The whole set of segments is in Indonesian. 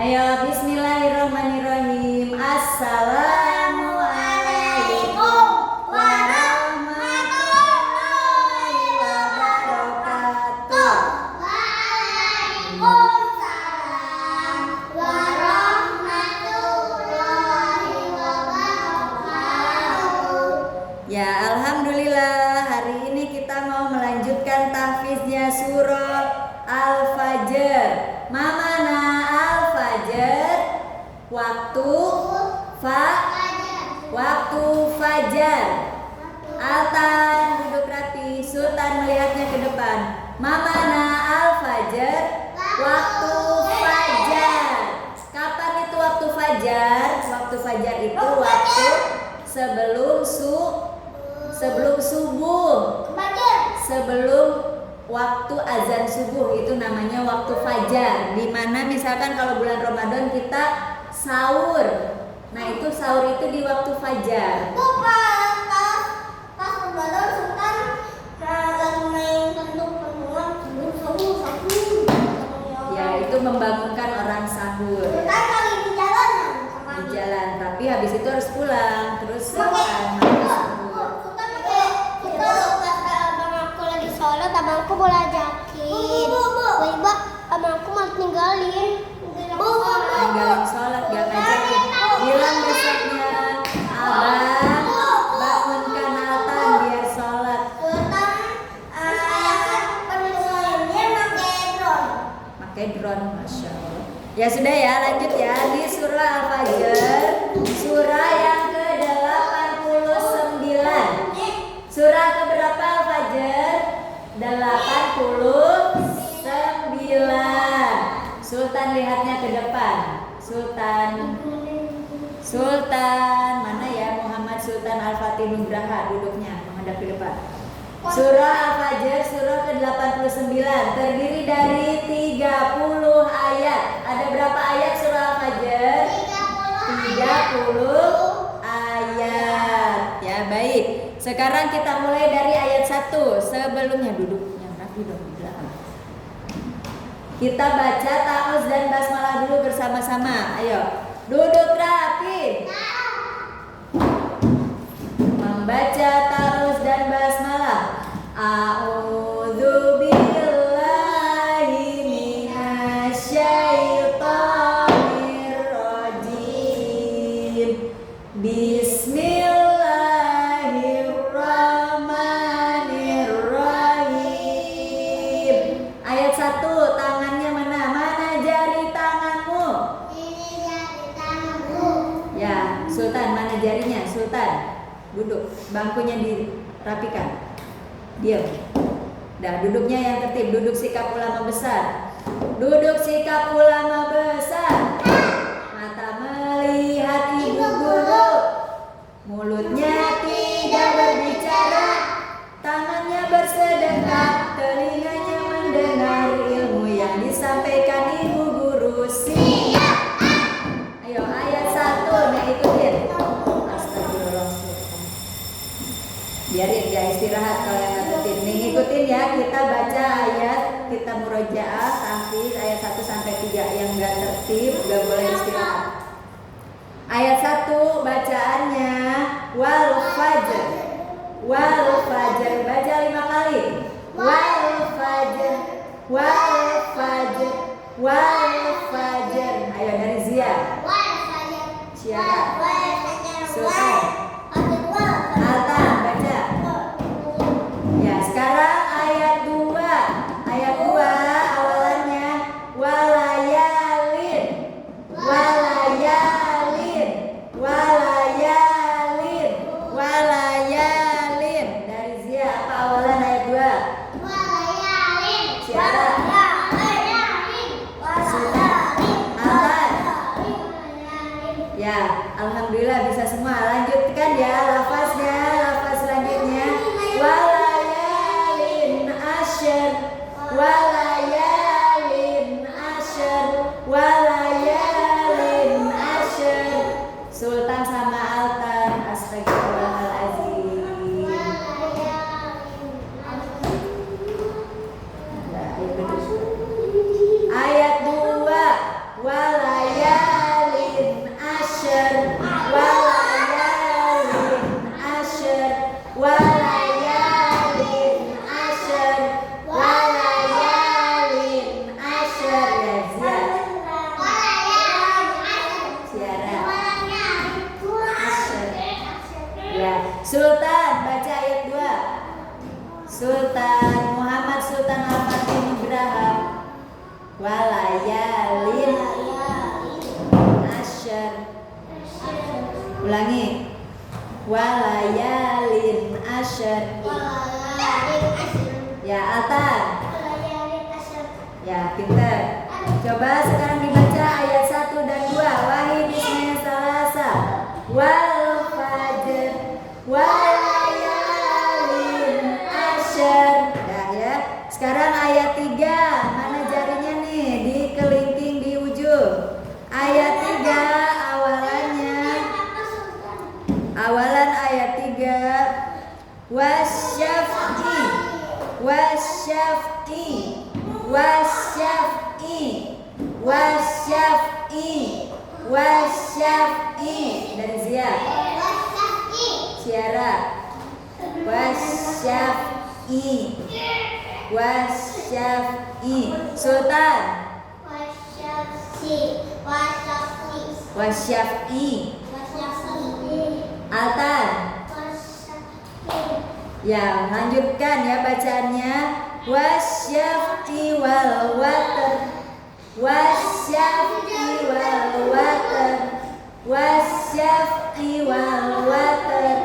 Ayo bismillahirrahmanirrahim. Assalamualaikum warahmatullahi wabarakatuh. Waalaikumsalam warahmatullahi wabarakatuh. Ya, alhamdulillah hari ini kita mau melanjutkan tahfiznya surah Al-Fajr. Mamana Al-Fajr, waktu fajar. Altan duduk rapi, Sultan melihatnya ke depan. Mamana Al-Fajr, waktu fajar. Kapan itu waktu fajar? Waktu fajar itu waktu sebelum subuh. Sebelum waktu azan subuh itu namanya waktu fajar. Dimana misalkan kalau bulan Ramadan kita sahur. Nah itu sahur itu di waktu fajar. Pas Ramadan Sultan lagi main tentu-tentuan sebelum sahur. Ya itu membangunkan orang sahur. Sultan lagi di jalan sama Di jalan, tapi habis itu harus pulang. Terus Sultan sahur. abang aku lagi sholat, abangku bola jakin. Tiba-tiba abangku malah ninggalin sholat gak ngajakin. Bilang besoknya, abang bangunkan Altan biar sholat. Pakai drone, masya Allah. Ya sudah ya, lanjut ya di surah Al-Fajr, surah yang ke-89. Surah keberapa Al-Fajr? 89. Sultan lihatnya ke depan. Sultan mana ya? Muhammad Sultan Al-Fatih Nugraha duduknya menghadap ke depan. Surah Al-Fajr surah ke-89 terdiri dari 30 ayat. Ada berapa ayat surah Al-Fajr? 30 ayat. Ya, baik. Sekarang kita mulai dari ayat 1. Sebelumnya duduk yang rapi dong di belakang. Kita baca ta'awuz dan basmalah dulu bersama-sama. Ayo, duduk rapi. Membaca ta'awuz dan basmalah. A'udzu billahi minasyaitonir rajim. Bismillahirrahmanirrahim. Ayat 1, tangannya mana? Mana jari tanganmu? Ini jari tanganku. Ya, Sultan, mana jarinya? Sultan, duduk. Bangkunya dirapikan. Diam. Dah, duduknya yang tertib. Duduk sikap ulama besar. Duduk sikap ulama besar. Mata melihat ibu guru. Mulutnya tidak berbicara. Tangannya bersedekah. Telinganya mendengar ilmu yang disampaikan ibu guru. Siap. Ayo, ayat 1. Nah, ikutin. Astagfirullahaladzim. Biarin dia istirahat kalau yang ngikutin. Nih, ngikutin ya. Kita baca ayat, kita murojaah, tahfiz ayat 1 sampai 3. Yang enggak tertib enggak boleh istirahat. Ayat 1 bacaannya wal fajr. Wal fajr, baca 5 kali. Wal fajr. Wal fajr. Wal fajr. Ayo dari Zia. Siapa? Sultan. Altan, baca. Ya, sekarang ayat 2. Ayat 2 awalannya walayalin. Walayalin. Walayalin. Walayalin. Dari Zia, apa awalan ayat 2? Siapa? Altan. Ya, alhamdulillah bisa semua. Lanjutkan ya lafaznya. Lafaz selanjutnya walayalin asyr. Walayalin asyr. Walayalin asyr. Sultan sama Altan. Astagfirullahaladzim. Ayat 2 walayalin Sultan Muhammad Sultan Al-Fatih Nugraha. Walayalin asyar. Ulangi. Walayalin asyar. Ya, Altan. Ya, pintar. Coba sekarang dibaca ayat 1 dan 2. Wahid isna salasa. Wal fajr. Walayalin asyar. Dah ya. Sekarang ayat 3. Mana jarinya nih? Di kelingking di ujung. Ayat 3 awalannya. Awalan ayat 3. Wasyaf'i. Wasyaf'i. Wasyaf'i. Wasyaf'i. Wasyaf'i. Dari Zia. Ciara. Wasyaf'i. Wasyaf'i. Sultan. Wasyaf'i. Altan. Ya, lanjutkan ya bacaannya. Wasyaf'i wal watar. Wasyaf'i wal watar. Wasyaf'i wal watar.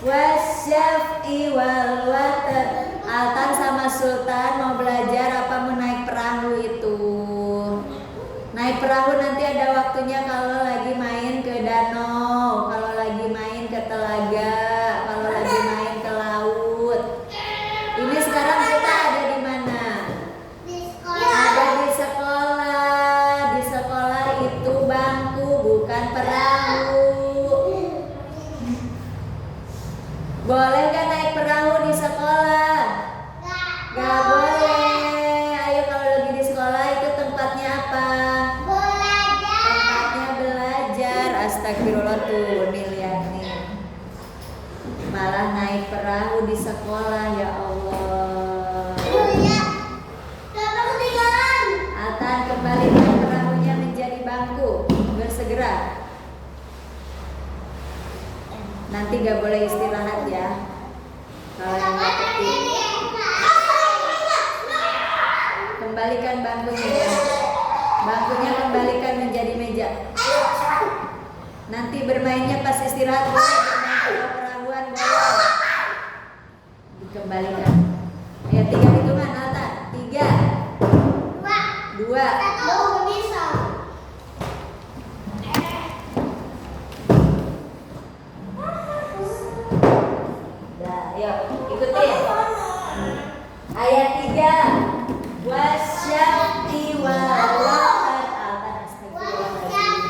Wasyaf'i wal watar. Altan sama Sultan mau belajar apa mau naik perahu itu. Naik perahu nanti ada waktunya kalau lagi main ke danau, kalau lagi main ke telaga, kalau lagi main ke laut. Ini sekarang kita ada di mana? Ada di sekolah. Di sekolah itu bangku bukan perahu. Boleh gak naik perahu di sekolah? Gak boleh. Ayo kalau lagi di sekolah itu tempatnya apa? Tempatnya belajar. Astagfirullah tuh nih lihat nih. Malah naik perahu di sekolah, ya Allah. Altan kembalikan perahunya menjadi bangku. Bersegera. Nanti gak boleh istirahat ya. Kalau yang gak tertib. Kembalikan bangkunya. Bangkunya kembalikan menjadi meja. Nanti bermainnya pas istirahat boleh. Kalau perahuan boleh. Dikembalikan. Ya 3 hitungan Altan. 3 2 Yuk, ikutin. Ayat 3. Wasyaf'i wal watar. Altan astagfirullahaladzim.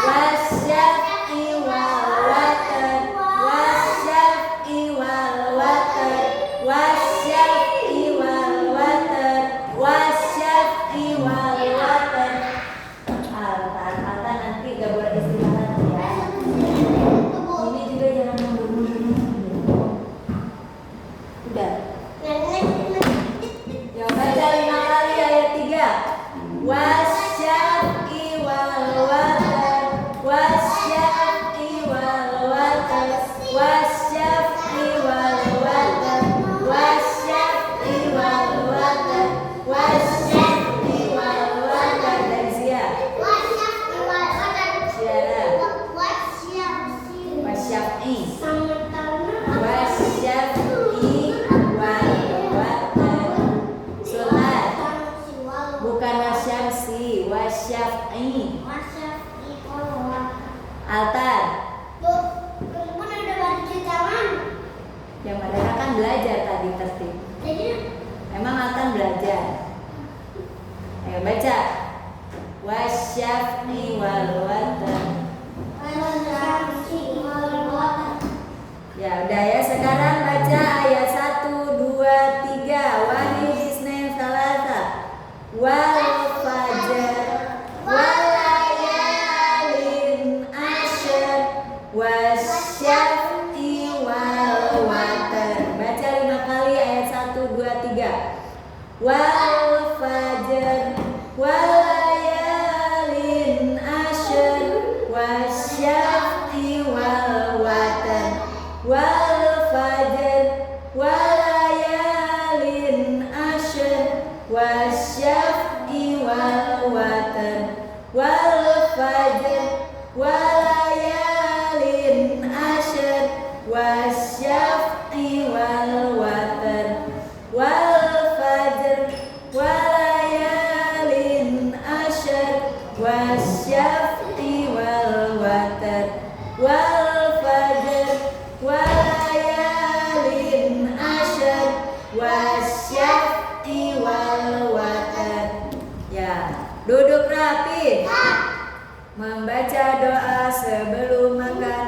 Wasyaf'i wal watar. Wasyaf'i wal watar. Wasyaf'i wal watar. Wasyaf'i wal watar. Altan nanti gak boleh istirahat ya. Ini juga jangan mundur-mundur. Udah. Ya baca 5 kali ayat 3. Wasyaf'i wal watar. Wasyaf'i wal watar. Wasyaf'i wal watar. Wasyaf'i wal watar. Wasyaf'i wal watar. Dari Zia. Ciara. Wasyaf'i. Wasyaf'i wal watar. Sultan. Bukan wasyamsi, wasyaf'i. Altan. Yang mereka kan belajar tadi tertib. Emang Altan belajar? Ayo baca. Wasyaf'i wal watar. Ya udah ya, sekarang baca ayat 1, 2, 3. Wahid isnain salasa. Wal fajr. Walayalin asyr. Wasyaf'i wal watar. Baca 5 kali ayat 1, 2, 3. Wal fajr. Walayalin asyr. watar wal fajr walayalin asyr wasyaf'i wal watar wal fajr walayalin asyr wasyaf'i wal watar wal fajr walayalin asyr wasyaf'i wal watar. Ya, duduk rapi. Membaca doa sebelum makan